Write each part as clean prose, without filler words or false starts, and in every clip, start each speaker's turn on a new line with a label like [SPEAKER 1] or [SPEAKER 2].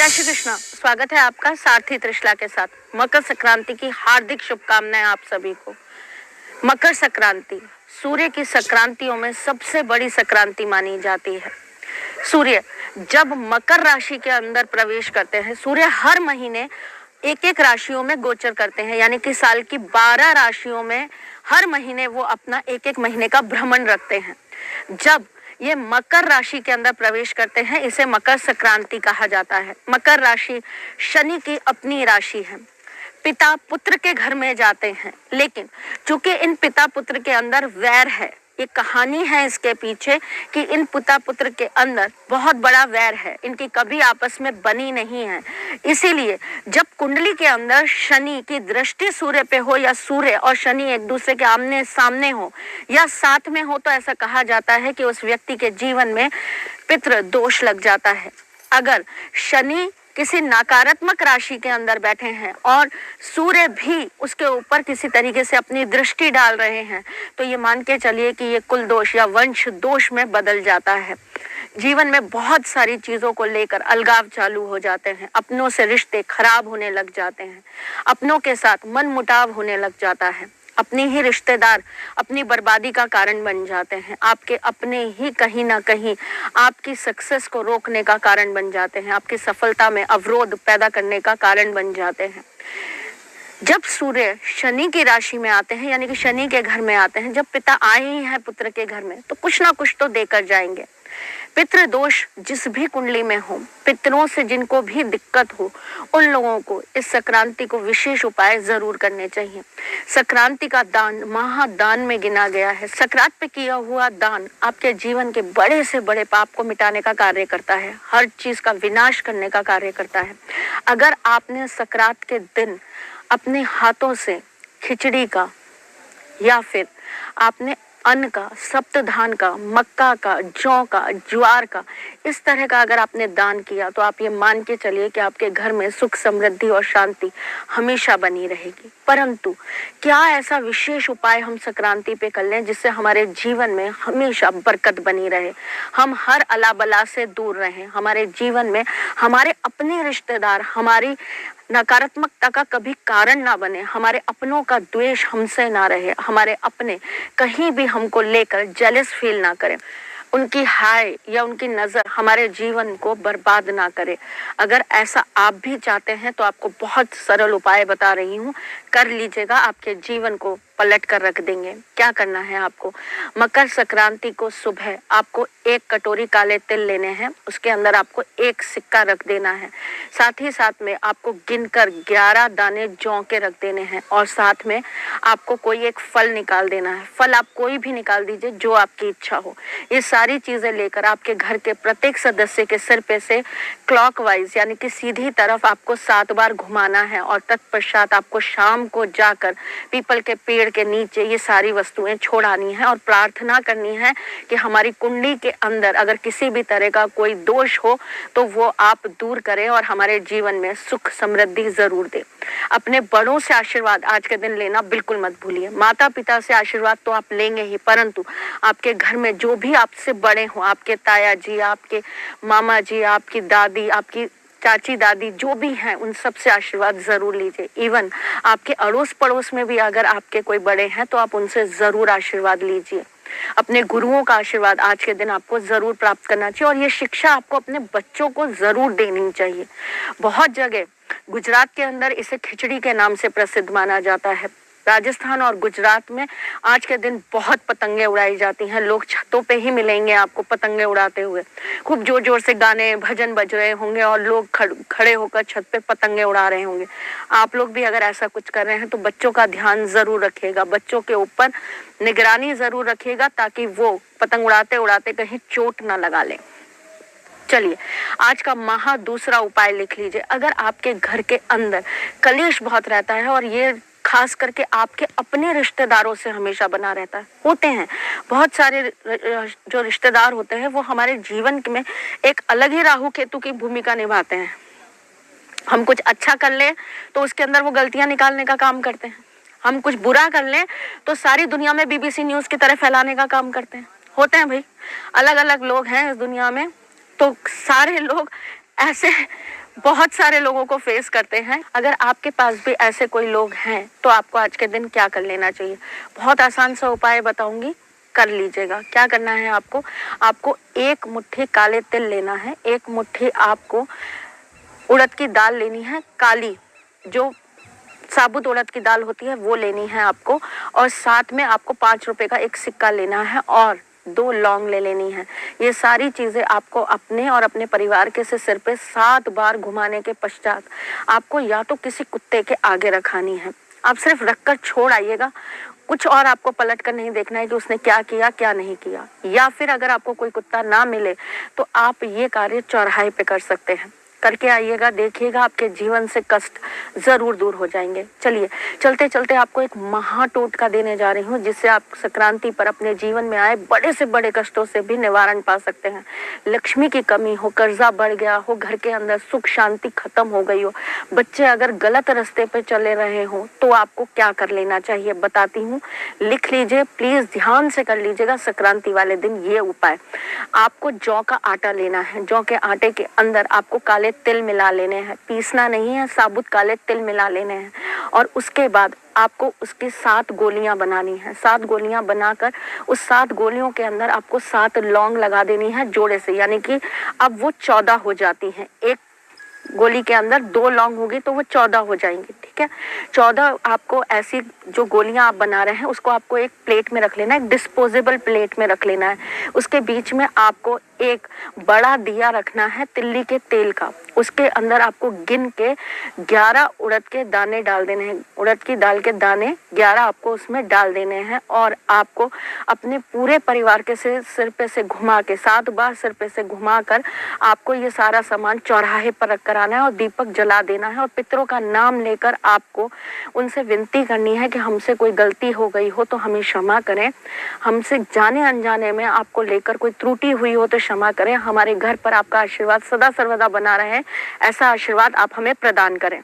[SPEAKER 1] जय श्री कृष्णा। स्वागत है आपका सारथी त्रिशला के साथ। मकर संक्रांति की हार्दिक शुभकामनाएं आप सभी को। मकर संक्रांति सूर्य की संक्रांतियों में सबसे बड़ी संक्रांति मानी जाती है। सूर्य जब मकर राशि के अंदर प्रवेश करते हैं, सूर्य हर महीने एक एक राशियों में गोचर करते हैं, यानी कि साल की 12 राशियों में हर महीने वो अपना एक एक महीने का भ्रमण रखते हैं। जब ये मकर राशि के अंदर प्रवेश करते हैं, इसे मकर संक्रांति कहा जाता है। मकर राशि शनि की अपनी राशि है। पिता पुत्र के घर में जाते हैं, लेकिन चूंकि इन पिता पुत्र के अंदर वैर है, ये कहानी है इसके पीछे कि इन पिता पुत्र के अंदर बहुत बड़ा वैर है, इनकी कभी आपस में बनी नहीं है। इसीलिए जब कुंडली के अंदर शनि की दृष्टि सूर्य पे हो, या सूर्य और शनि एक दूसरे के आमने सामने हो या साथ में हो, तो ऐसा कहा जाता है कि उस व्यक्ति के जीवन में पितृ दोष लग जाता है। अगर शनि किसी नकारात्मक राशि के अंदर बैठे हैं और सूर्य भी उसके ऊपर किसी तरीके से अपनी दृष्टि डाल रहे हैं, तो ये मान के चलिए कि ये कुल दोष या वंश दोष में बदल जाता है। जीवन में बहुत सारी चीजों को लेकर अलगाव चालू हो जाते हैं, अपनों से रिश्ते खराब होने लग जाते हैं, अपनों के साथ मनमुटाव होने लग जाता है, अपने ही रिश्तेदार अपनी बर्बादी का कारण बन जाते हैं, आपके अपने ही कहीं ना कहीं आपकी सक्सेस को रोकने का कारण बन जाते हैं, आपकी सफलता में अवरोध पैदा करने का कारण बन जाते हैं। जब सूर्य शनि की राशि में आते हैं, यानी कि शनि के घर में आते हैं, जब पिता आए ही हैं पुत्र के घर में, तो कुछ ना कुछ तो देकर जाएंगे। पितृ दोष जिस भी कुंडली में हो, पितरों से जिनको भी दिक्कत हो, उन लोगों को इस संक्रांति को विशेष उपाय जरूर करने चाहिए। संक्रांति का दान महादान में गिना गया है। संक्रांत पे किया हुआ दान आपके जीवन के बड़े से बड़े पाप को मिटाने का कार्य करता है, हर चीज का विनाश करने का कार्य करता है। अगर आपने संक्रांत के दिन अपने हाथों से खिचड़ी का या फिर आपने अन्न का, सप्तधान का, मक्का का, जौ का, ज्वार का, इस तरह का अगर आपने दान किया, तो आप ये मान के चलिए कि आपके घर में सुख समृद्धि और शांति हमेशा बनी रहेगी। परंतु क्या ऐसा विशेष उपाय हम संक्रांति पे कर लें जिससे हमारे जीवन में हमेशा बरकत बनी रहे, हम हर अला बला से दूर रहें, हमारे जीवन में हमारे अपने रिश्तेदार हमारी नकारात्मकता का कभी कारण ना बने, हमारे अपनों का द्वेष हमसे ना रहे, हमारे अपने कहीं भी हमको लेकर जेलस फील ना करें, उनकी हाय या उनकी नजर हमारे जीवन को बर्बाद ना करे। अगर ऐसा आप भी चाहते हैं तो आपको बहुत सरल उपाय बता रही हूँ, कर लीजिएगा, आपके जीवन को पलट कर रख देंगे। क्या करना है आपको? मकर संक्रांति को सुबह आपको 1 कटोरी काले तिल लेने हैं, उसके अंदर आपको 1 सिक्का रख देना है। साथ ही साथ में आपको गिनकर 11 दाने जौ के रख देने हैं, और साथ में आपको कोई एक फल निकाल देना है। फल आप कोई भी निकाल दीजिए जो आपकी इच्छा हो। ये सारी चीजें लेकर आपके घर के प्रत्येक सदस्य के सिर पे से क्लॉकवाइज यानी कि सीधी तरफ आपको 7 बार घुमाना है, और तत्पश्चात आपको शाम को जाकर पीपल के पेड़ के नीचे ये सारी वस्तुएं छोड़ानी है और प्रार्थना करनी है कि हमारी कुंडली के अंदर अगर किसी भी तरह का कोई दोष हो तो वो आप दूर करें और हमारे जीवन में सुख समृद्धि जरूर दे। अपने बड़ों से आशीर्वाद आज के दिन लेना बिल्कुल मत भूलिए। माता पिता से आशीर्वाद तो आप लेंगे ही, परंतु आपके घर में जो भी आपसे बड़े हो, आपके ताया जी, आपके मामा जी, आपकी दादी, आपकी चाची दादी, जो भी हैं, उन सब से आशीर्वाद जरूर लीजिए। इवन आपके अड़ोस पड़ोस में भी अगर आपके कोई बड़े हैं तो आप उनसे जरूर आशीर्वाद लीजिए। अपने गुरुओं का आशीर्वाद आज के दिन आपको जरूर प्राप्त करना चाहिए, और ये शिक्षा आपको अपने बच्चों को जरूर देनी चाहिए। बहुत जगह गुजरात के अंदर इसे खिचड़ी के नाम से प्रसिद्ध माना जाता है। राजस्थान और गुजरात में आज के दिन बहुत पतंगे उड़ाई जाती हैं। लोग छतों पे ही मिलेंगे आपको पतंगे उड़ाते हुए, खूब जोर जोर से गाने भजन बज रहे होंगे और लोग खड़े होकर छत पे पतंगे उड़ा रहे होंगे। आप लोग भी अगर ऐसा कुछ कर रहे हैं तो बच्चों का ध्यान जरूर रखिएगा, बच्चों के ऊपर निगरानी जरूर रखिएगा, ताकि वो पतंग उड़ाते उड़ाते कहीं चोट ना लगा लें। चलिए, आज का दूसरा उपाय लिख लीजिए। अगर आपके घर के अंदर कलेश बहुत रहता है, और ये खास करके आपके अपने रिश्तेदारों से हमेशा बना रहता है, होते हैं बहुत सारे जो रिश्तेदार होते हैं, वो हमारे जीवन में एक अलग ही राहु केतु की भूमिका निभाते हैं। हम कुछ अच्छा कर लें तो उसके अंदर वो गलतियां निकालने का काम करते हैं, हम कुछ बुरा कर लें तो सारी दुनिया में BBC न्यूज की तरह फैलाने का काम करते हैं। होते हैं भाई, अलग अलग लोग हैं इस दुनिया में, तो सारे लोग ऐसे बहुत सारे लोगों को फेस करते हैं। अगर आपके पास भी ऐसे कोई लोग हैं तो आपको आज के दिन क्या कर लेना चाहिए, बहुत आसान सा उपाय बताऊंगी, कर लीजिएगा। क्या करना है आपको, आपको एक मुट्ठी काले तिल लेना है, एक मुट्ठी आपको उड़द की दाल लेनी है, काली जो साबुत उड़द की दाल होती है वो लेनी है आपको, और साथ में आपको 5 रुपए का एक सिक्का लेना है और 2 लौंग ले लेनी है। ये सारी चीजें आपको अपने और अपने परिवार के से सिर पे 7 बार घुमाने के पश्चात आपको या तो किसी कुत्ते के आगे रखानी है। आप सिर्फ रखकर छोड़ आइएगा, कुछ और आपको पलट कर नहीं देखना है कि उसने क्या किया क्या नहीं किया। या फिर अगर आपको कोई कुत्ता ना मिले तो आप ये कार्य चौराहे पे कर सकते हैं। करके आइएगा, देखिएगा आपके जीवन से कष्ट जरूर दूर हो जाएंगे। चलिए चलते चलते आपको एक महा टोटका देने जा रही हूँ, जिससे आप संक्रांति पर अपने जीवन में आए बड़े से बड़े कष्टों से भी निवारण पा सकते हैं। लक्ष्मी की कमी हो, कर्जा बढ़ गया हो, घर के अंदर सुख शांति खत्म हो गई हो, बच्चे अगर गलत रास्ते पे चले रहे हो तो आपको क्या कर लेना चाहिए बताती हूँ, लिख लीजिए, प्लीज ध्यान से कर लीजिएगा। संक्रांति वाले दिन ये उपाय, आपको जौ का आटा लेना है, जौ के आटे के अंदर आपको काले तिल मिला लेने हैं, पीसना नहीं है, साबुत काले तिल मिला लेने हैं, और उसके बाद आपको उसकी 7 गोलियां बनानी है। 7 गोलियां बनाकर उस 7 गोलियों के अंदर आपको 7 लौंग लगा देनी है जोड़े से, यानी कि अब वो 14 हो जाती हैं। एक गोली के अंदर 2 लौंग होगी तो वो 14 हो जाएंगी, ठीक है। 14 आपको ऐसी जो गोलियां आप बना रहे हैं उसको आपको एक प्लेट में रख लेना है, एक डिस्पोजेबल प्लेट में रख लेना है। उसके बीच में आपको एक बड़ा दिया रखना है तिल्ली के तेल का, उसके अंदर आपको गिन के 11 उड़द के दाने डाल देने हैं, उड़द की दाल के दाने 11 आपको उसमें डाल देने हैं, और आपको अपने पूरे परिवार के सिर पे से घुमा के 7 बार सिर पे से घुमा कर आपको ये सारा सामान चौराहे पर रख कर आना है और दीपक जला देना है, और पितरों का नाम लेकर आपको उनसे विनती करनी है कि हमसे कोई गलती हो गई हो तो हमें क्षमा करें, हमसे जाने अनजाने में आपको लेकर कोई त्रुटि हुई हो तो क्षमा करें, हमारे घर पर आपका आशीर्वाद सदा सर्वदा बना रहे, ऐसा आशीर्वाद आप हमें प्रदान करें।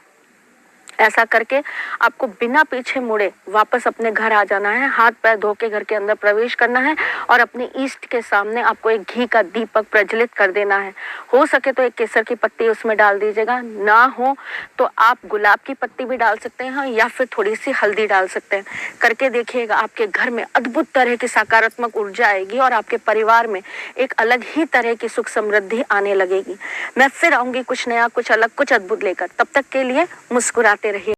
[SPEAKER 1] ऐसा करके आपको बिना पीछे मुड़े वापस अपने घर आ जाना है, हाथ पैर धो के घर के अंदर प्रवेश करना है, और अपने ईष्ट के सामने आपको एक घी का दीपक प्रज्वलित कर देना है। हो सके तो एक केसर की पत्ती उसमें डाल दीजिएगा, ना हो तो आप गुलाब की पत्ती भी डाल सकते हैं या फिर थोड़ी सी हल्दी डाल सकते हैं। करके देखिएगा, आपके घर में अद्भुत तरह की सकारात्मक ऊर्जा आएगी और आपके परिवार में एक अलग ही तरह की सुख समृद्धि आने लगेगी। मैं फिर आऊंगी कुछ नया, कुछ अलग, कुछ अद्भुत लेकर, तब तक के लिए मुस्कुराते रहिए।